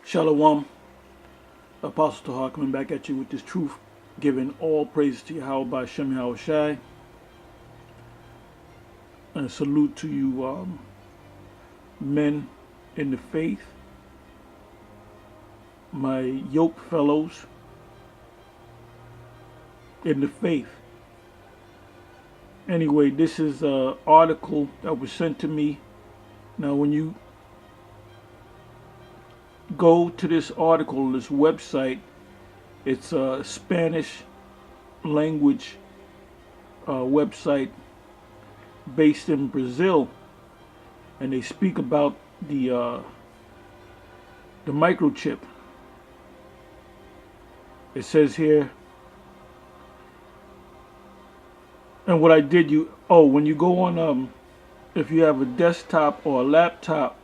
Shalom, Apostle TAHAR coming back at you with this truth, giving all praise to Yahweh by Shem Yahweh Shai. And a salute to you men in the faith, my yoke fellows in the faith. Anyway, this is an article that was sent to me. Now, when you go to this article, this website, it's a Spanish language website based in Brazil, and they speak about the microchip. It says here, and what I did, when you go on, if you have a desktop or a laptop,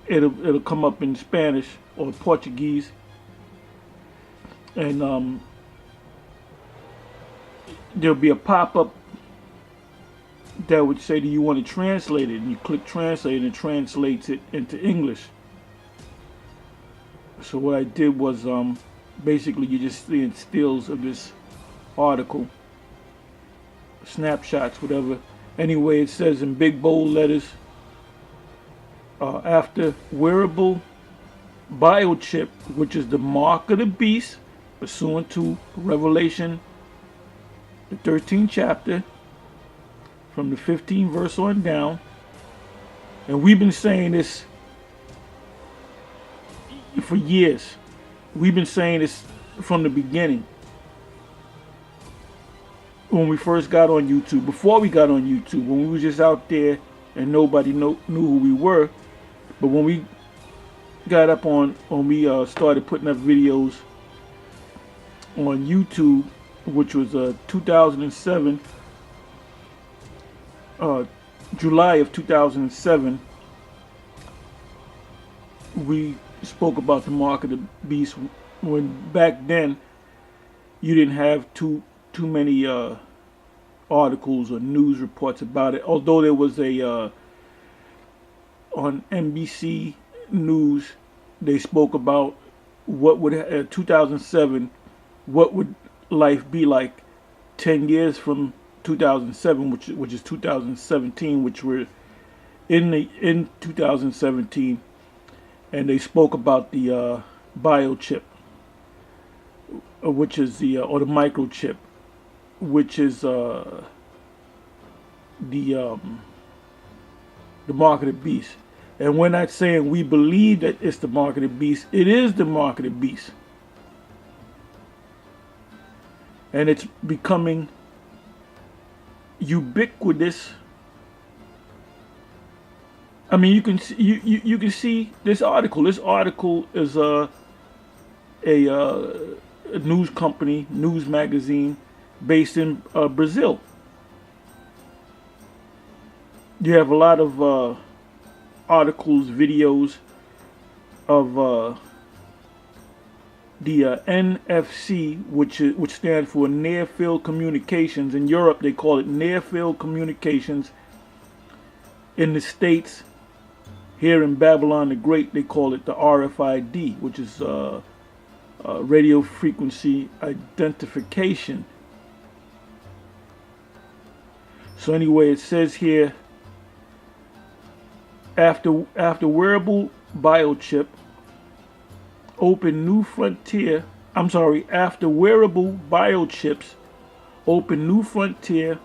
it'll come up in Spanish or Portuguese, and there'll be a pop-up that would say, do you want to translate it? And you click translate, and it translates it into English. So what I did was, basically you're just seeing stills of this article, snapshots, whatever. Anyway, it says in big bold letters, after wearable biochip, which is the mark of the beast, pursuant to Revelation, the 13th chapter, from the 15th verse on down. And we've been saying this for years. We've been saying this from the beginning. When we first got on YouTube, before we got on YouTube, when we were just out there and nobody knew who we were. But when we got up when we started putting up videos on YouTube, which was 2007, July of 2007, we spoke about the mark of the beast. When back then you didn't have too many articles or news reports about it, although there was a on NBC News, they spoke about what would 2007, what would life be like 10 years from 2007, which is 2017, which we're in 2017, and they spoke about the biochip, which is the or the microchip, which is the mark of the beast. And we're not saying we believe that it's the mark of the beast. It is the mark of the beast. And it's becoming ubiquitous. I mean, you can see this article. This article is a news company, news magazine based in Brazil. You have a lot of articles, videos of the NFC, which stands for Near Field Communications. In Europe, they call it Near Field Communications. In the States, here in Babylon the Great, they call it the RFID, which is radio frequency identification. So anyway, it says here, after wearable biochip open new frontier, after wearable biochips open new frontier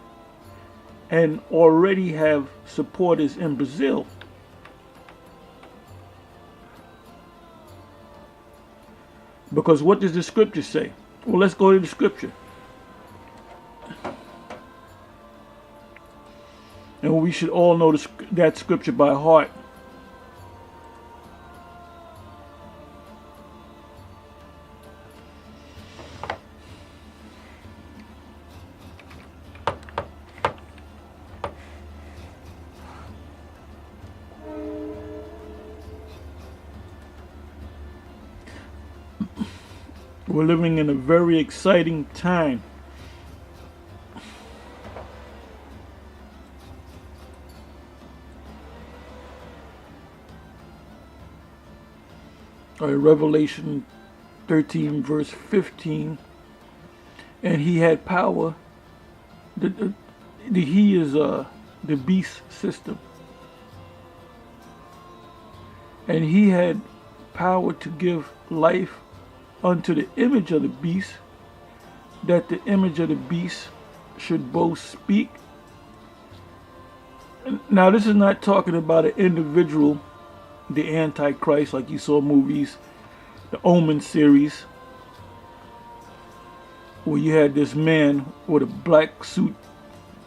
and already have supporters in Brazil. Because what does the scripture say? Well, let's go to the scripture. And we should all know that scripture by heart. We're living in a very exciting time. Revelation 13 verse 15, and he had power. He is the beast system, and he had power to give life unto the image of the beast, that the image of the beast should both speak. Now, this is not talking about an individual, the Antichrist, like you saw movies, the Omen series, where you had this man with a black suit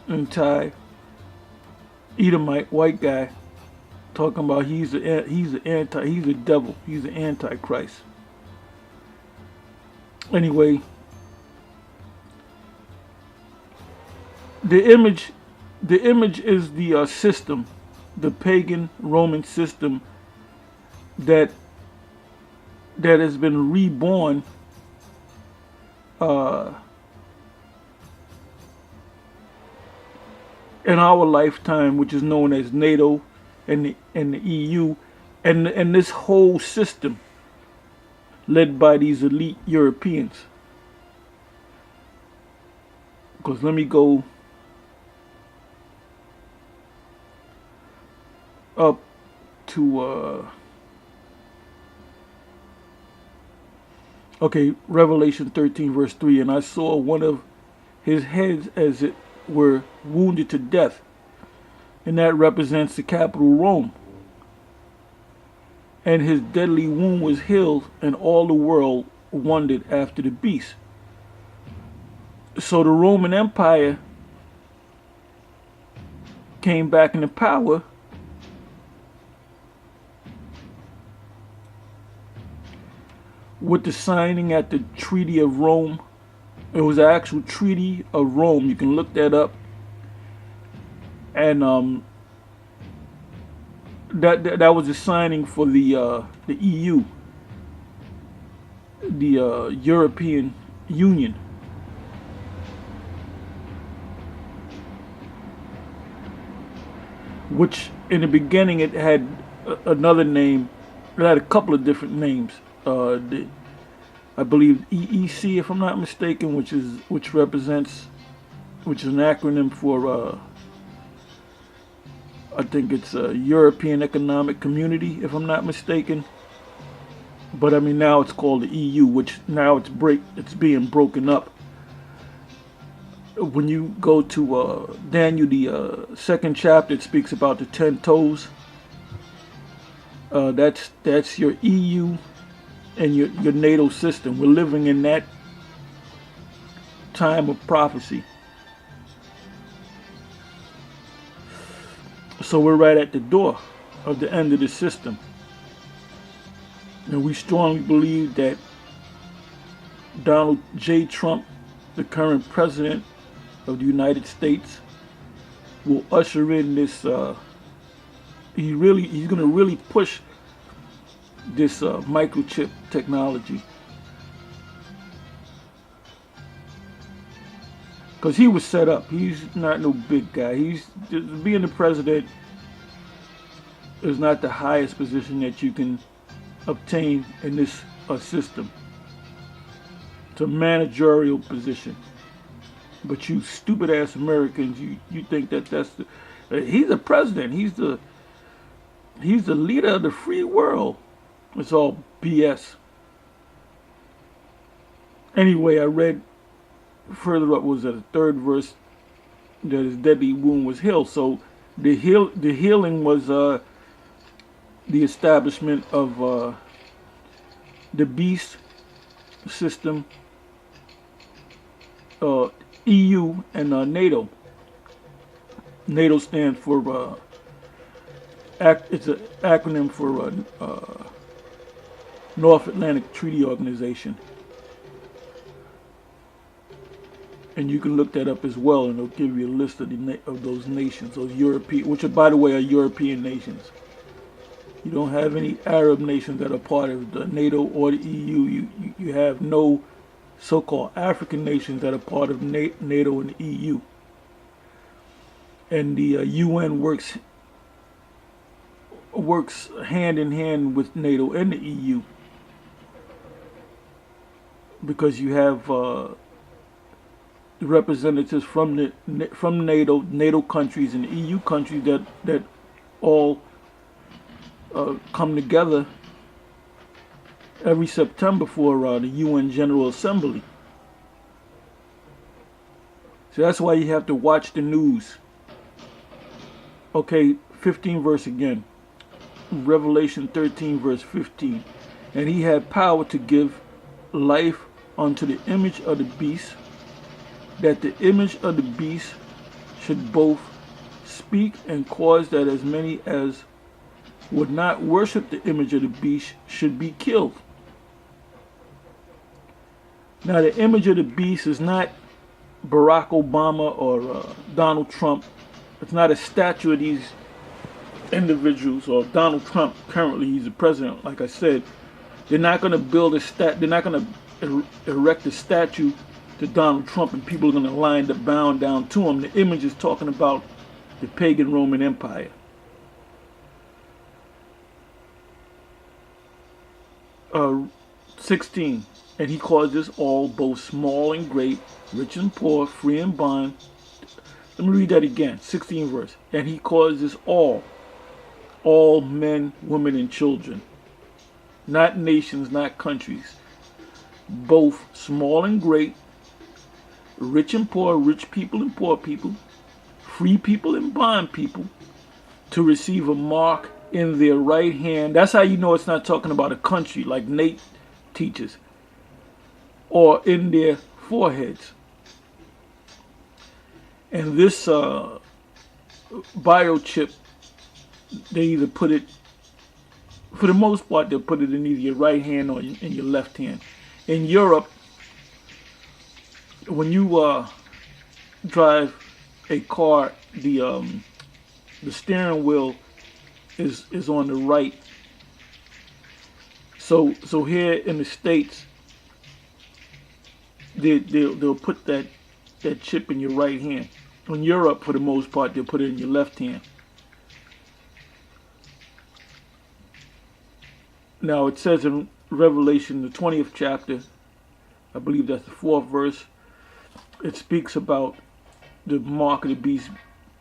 and tie, Edomite, white guy, talking about he's the devil, he's the Antichrist. Anyway, the image is the system, the pagan Roman system that has been reborn in our lifetime, which is known as NATO and the EU, and this whole system led by these elite Europeans. Because let me go up to Revelation 13 verse 3, and I saw one of his heads as it were wounded to death, and that represents the capital Rome, and his deadly wound was healed, and all the world wondered after the beast. So the Roman Empire came back into power with the signing at the Treaty of Rome. It was an actual Treaty of Rome. You can look that up. And that was a signing for the EU, the European Union. Which in the beginning it had another name. It had a couple of different names. I believe EEC, if I'm not mistaken, which is an acronym for I think it's a European Economic Community, if I'm not mistaken. But I mean, now it's called the EU, which now it's being broken up. When you go to Daniel, the second chapter, it speaks about the 10 toes. That's your EU and your NATO system. We're living in that time of prophecy. So we're right at the door of the end of the system. And we strongly believe that Donald J. Trump, the current president of the United States, will usher in this, he's going to really push this microchip technology. Because he was set up. He's not no big guy. Being the president is not the highest position that you can obtain in this system. It's a managerial position. But you stupid ass Americans, you think that's he's the president. He's the leader of the free world. It's all BS. Anyway, I read further up, was that the third verse, that his deadly wound was healed. So the healing was the establishment of the beast system, EU and NATO. NATO stands for it's an acronym for North Atlantic Treaty Organization. And you can look that up as well, and it'll give you a list of those nations, those European, which are, by the way, are European nations. You don't have any Arab nations that are part of the NATO or the EU. You have no so-called African nations that are part of NATO and the EU. And the UN works hand in hand with NATO and the EU because you have representatives from NATO countries and EU countries that all come together every September for the UN General Assembly. So that's why you have to watch the news. Okay, 15 verse again. Revelation 13 verse 15. And he had power to give life unto the image of the beast, that the image of the beast should both speak and cause that as many as would not worship the image of the beast should be killed. Now the image of the beast is not Barack Obama or Donald Trump. It's not a statue of these individuals, or Donald Trump. Currently he's the president. Like I said, they're not going to build they're not going to erect a statue to Donald Trump and people are going to line the bound down to him. The image is talking about the pagan Roman Empire. Uh, 16. And he caused us all, both small and great, rich and poor, free and bond. Let me read that again. 16 verse. And he caused us all men, women, and children. Not nations, not countries. Both small and great, rich and poor, rich people and poor people, free people and bond people, to receive a mark in their right hand. That's how you know it's not talking about a country like Nate teaches. Or in their foreheads. And this biochip, they either put it, for the most part, they'll put it in either your right hand or in your left hand. In Europe, when you drive a car, the steering wheel is on the right. So here in the States, they'll put that chip in your right hand. In Europe, for the most part, they'll put it in your left hand. Now it says in Revelation, the 20th chapter, I believe that's the 4th verse, it speaks about the mark of the beast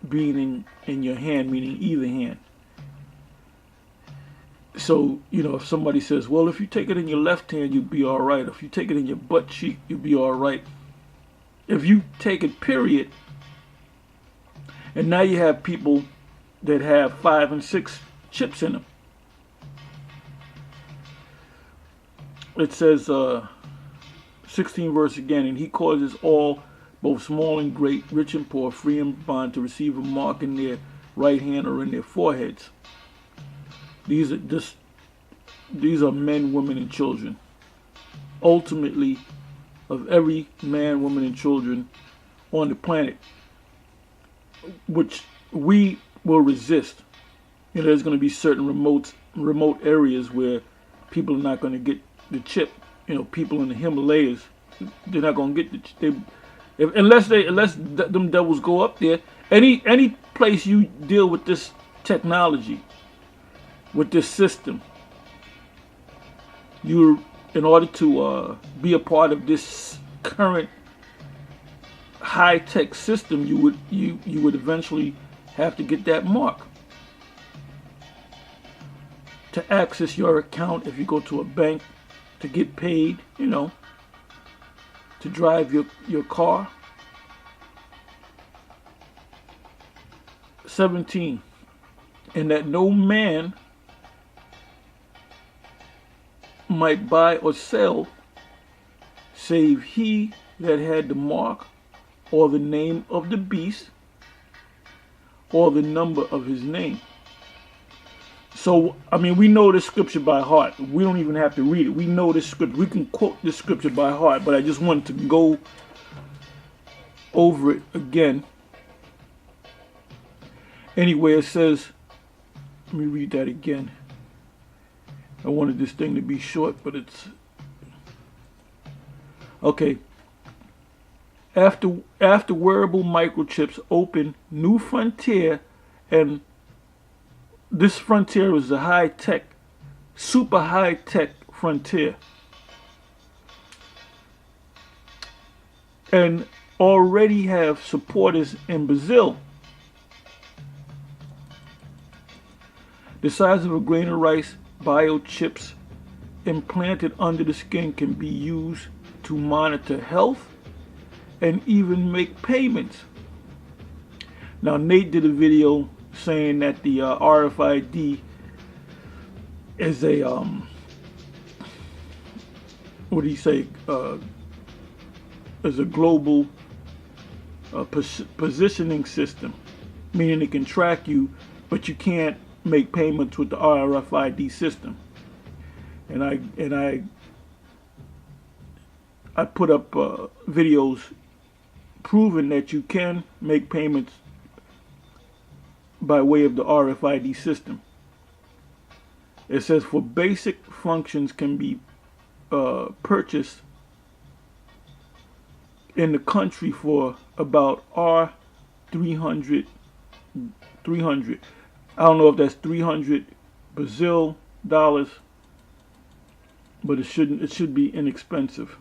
being in your hand, meaning either hand. So, you know, if somebody says, well, if you take it in your left hand, you'll be all right. If you take it in your butt cheek, you'll be all right. If you take it, period, and now you have people that have 5 and 6 chips in them. It says, 16 verse again, and he causes all, both small and great, rich and poor, free and bond, to receive a mark in their right hand or in their foreheads. These are men, women, and children. Ultimately, of every man, woman, and children on the planet, which we will resist. You know, there's going to be certain remote areas where people are not going to get the chip. You know, people in the Himalayas, they're not going to get the chip. Unless them devils go up there. Any place you deal with this technology, with this system, you, in order to be a part of this current high-tech system, you would eventually have to get that mark to access your account. If you go to a bank, to get paid, you know, to drive your car. 17, and that no man might buy or sell save he that had the mark or the name of the beast or the number of his name. So, I mean, we know this scripture by heart. We don't even have to read it. We know this scripture. We can quote this scripture by heart, but I just wanted to go over it again. Anyway, it says, let me read that again. I wanted this thing to be short, but it's okay. After wearable microchips open new frontier, and this frontier is a high-tech, super high-tech frontier. and already have supporters in Brazil. The size of a grain of rice, biochips implanted under the skin can be used to monitor health and even make payments. Now, Nate did a video saying that the RFID is a what do you say? Is a global positioning system, meaning it can track you, but you can't make payments with the RFID system. And I put up videos proving that you can make payments by way of the RFID system. It says for basic functions can be purchased in the country for about R300. I don't know if that's 300 Brazil dollars, but it should be inexpensive.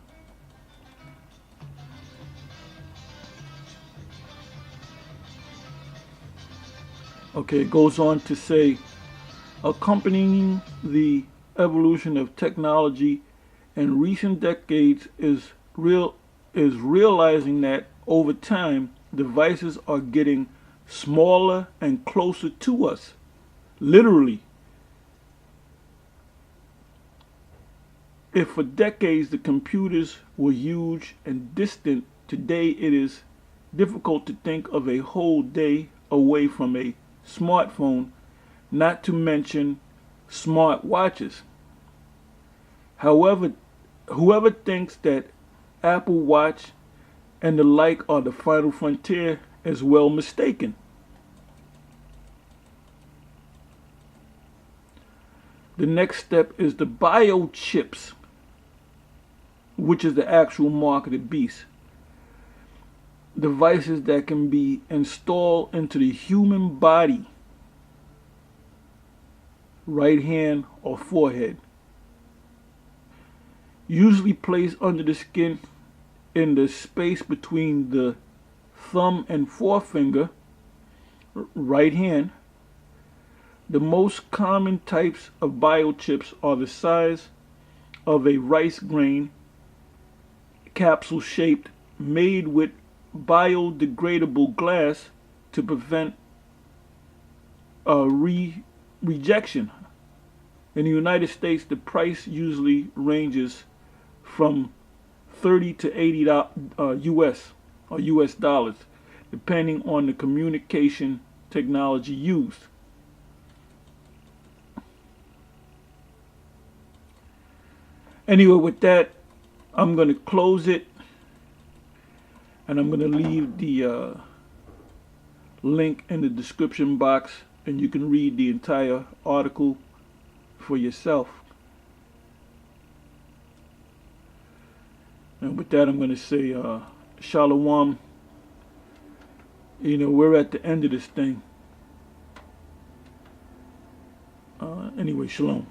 Okay, it goes on to say, accompanying the evolution of technology in recent decades is realizing that over time devices are getting smaller and closer to us, literally. If for decades the computers were huge and distant, today it is difficult to think of a whole day away from a smartphone, not to mention smart watches. However, whoever thinks that Apple Watch and the like are the final frontier is well mistaken. The next step is the biochips, which is the actual marketed beast. Devices that can be installed into the human body, right hand or forehead, usually placed under the skin in the space between the thumb and forefinger, right hand. The most common types of biochips are the size of a rice grain, capsule shaped, made with biodegradable glass to prevent rejection. In the United States, the price usually ranges from $30 to $80 US dollars, depending on the communication technology used. Anyway, with that, I'm going to close it, and I'm going to leave the link in the description box, and you can read the entire article for yourself. And with that, I'm going to say shalom. You know, we're at the end of this thing. Anyway, shalom.